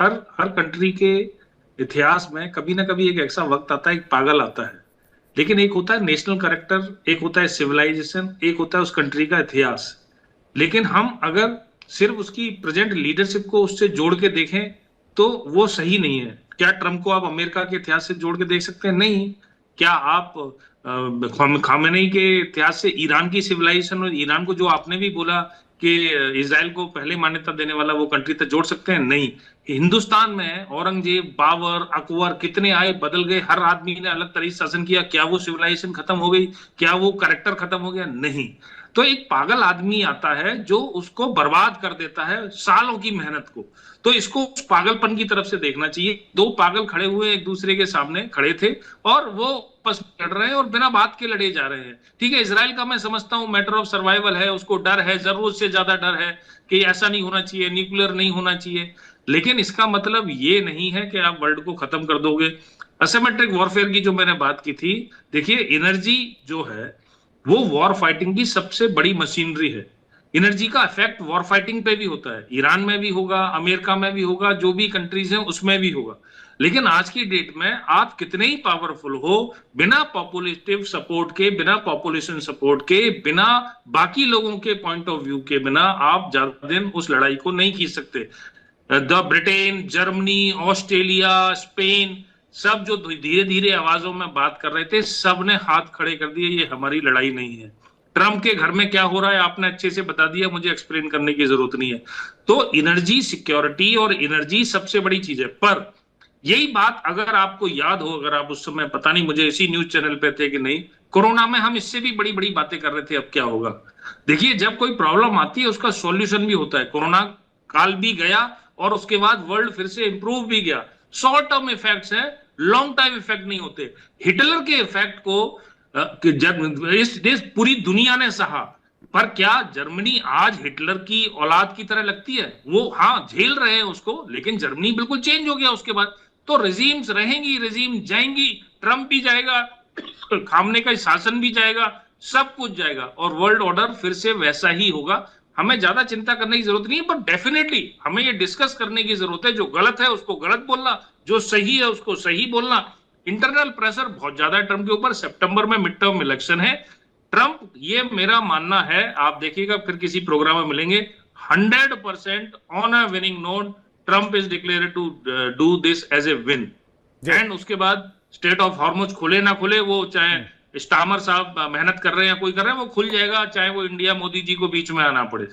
हर country के इतिहास में कभी ना कभी एक ऐसा वक्त आता है, एक पागल आता है। लेकिन एक होता है नेशनल कैरेक्टर, एक होता है सिविलाइजेशन, एक होता है उस कंट्री का इतिहास। लेकिन हम अगर सिर्फ उसकी प्रेजेंट लीडरशिप को उससे जोड़ के देखें तो वो सही नहीं है। क्या ट्रम्प को आप अमेरिका के इतिहास से जोड़ के देख सकते हैं? नहीं। क्या आप खामेनेई के इतिहास से ईरान की सिविलाइजेशन और ईरान को, जो आपने भी बोला कि इजराइल को पहले मान्यता देने वाला, वो कंट्री तक जोड़ सकते हैं? नहीं। हिंदुस्तान में औरंगजेब, बाबर, अकबर कितने आए, बदल गए, हर आदमी ने अलग तरीके से शासन किया। क्या वो सिविलाइजेशन खत्म हो गई? क्या वो कैरेक्टर खत्म हो गया? नहीं। तो एक पागल आदमी आता है जो उसको बर्बाद कर देता है, सालों की मेहनत को। तो इसको पागलपन की तरफ से देखना चाहिए। दो पागल खड़े हुए एक दूसरे के सामने खड़े थे और वो आपस में लड़ रहे हैं और बिना बात के लड़े जा रहे हैं। ठीक है, इजराइल का मैं समझता हूं मैटर ऑफ सर्वाइवल है, उसको डर है, जरूरत से ज्यादा डर है कि ऐसा नहीं होना चाहिए, न्यूक्लियर नहीं होना चाहिए। लेकिन इसका मतलब ये नहीं है कि आप वर्ल्ड को खत्म कर दोगे। असिमेट्रिक वॉरफेयर की जो मैंने बात की थी, देखिए एनर्जी जो है वो वॉर फाइटिंग की सबसे बड़ी मशीनरी है। एनर्जी का इफेक्ट वॉर फाइटिंग पे भी होता है, ईरान में भी होगा, अमेरिका में भी होगा, जो भी कंट्रीज हैं उसमें भी होगा। लेकिन आज की डेट में आप कितने ही पावरफुल हो, बिना पॉपुलेटिव सपोर्ट के, बिना पॉपुलेशन सपोर्ट के, बिना बाकी लोगों के पॉइंट ऑफ व्यू के बिना आप ज्यादा दिन उस लड़ाई को नहीं खींच सकते। The Britain, Germany, Australia, Spain, सब जो धीरे धीरे आवाजों में बात कर रहे थे, सब ने हाथ खड़े कर दिए, ये हमारी लड़ाई नहीं है। ट्रम्प के घर में क्या हो रहा है आपने अच्छे से बता दिया, मुझे एक्सप्लेन करने की जरूरत नहीं है। तो एनर्जी सिक्योरिटी और एनर्जी सबसे बड़ी चीज है। पर यही बात अगर आपको याद हो, अगर आप उस समय, पता नहीं मुझे इसी न्यूज चैनल पे थे कि नहीं, कोरोना में हम इससे भी बड़ी बड़ी बातें कर रहे थे, अब क्या होगा। देखिए जब कोई प्रॉब्लम आती है उसका सॉल्यूशन भी होता है। कोरोना काल भी गया और उसके बाद वर्ल्ड फिर से इंप्रूव भी गया। शॉर्ट टर्म इफेक्ट्स है, लॉन्ग टाइम इफेक्ट नहीं होते। हिटलर के इफेक्ट को जब इस पूरी दुनिया ने सहा, पर क्या जर्मनी आज हिटलर की औलाद की तरह लगती है? वो हाँ झेल रहे हैं उसको, लेकिन जर्मनी बिल्कुल चेंज हो गया उसके बाद। तो रेजीम्स रहेंगी, रेजीम जाएंगी, ट्रम्प भी जाएगा, खामने का शासन भी जाएगा, सब कुछ जाएगा और वर्ल्ड ऑर्डर फिर से वैसा ही होगा। हमें ज्यादा चिंता करने की जरूरत नहीं है, पर डेफिनेटली हमें ये डिस्कस करने की जरूरत है। जो गलत है उसको गलत बोलना, जो सही है उसको सही बोलना। इंटरनल प्रेशर बहुत ज्यादा है ट्रम्प के ऊपर। सितंबर में मिड टर्म इलेक्शन है। ट्रम्प, ये मेरा मानना है, आप देखिएगा फिर किसी प्रोग्राम में मिलेंगे, 100% on a winning note Trump is declared to do this as a win. And उसके बाद स्टेट ऑफ हॉर्मुज खुले ना खुले, वो चाहे स्टामर साहब मेहनत कर रहे हैं या कोई कर रहे हैं, वो खुल जाएगा, चाहे वो इंडिया मोदी जी को बीच में आना पड़े।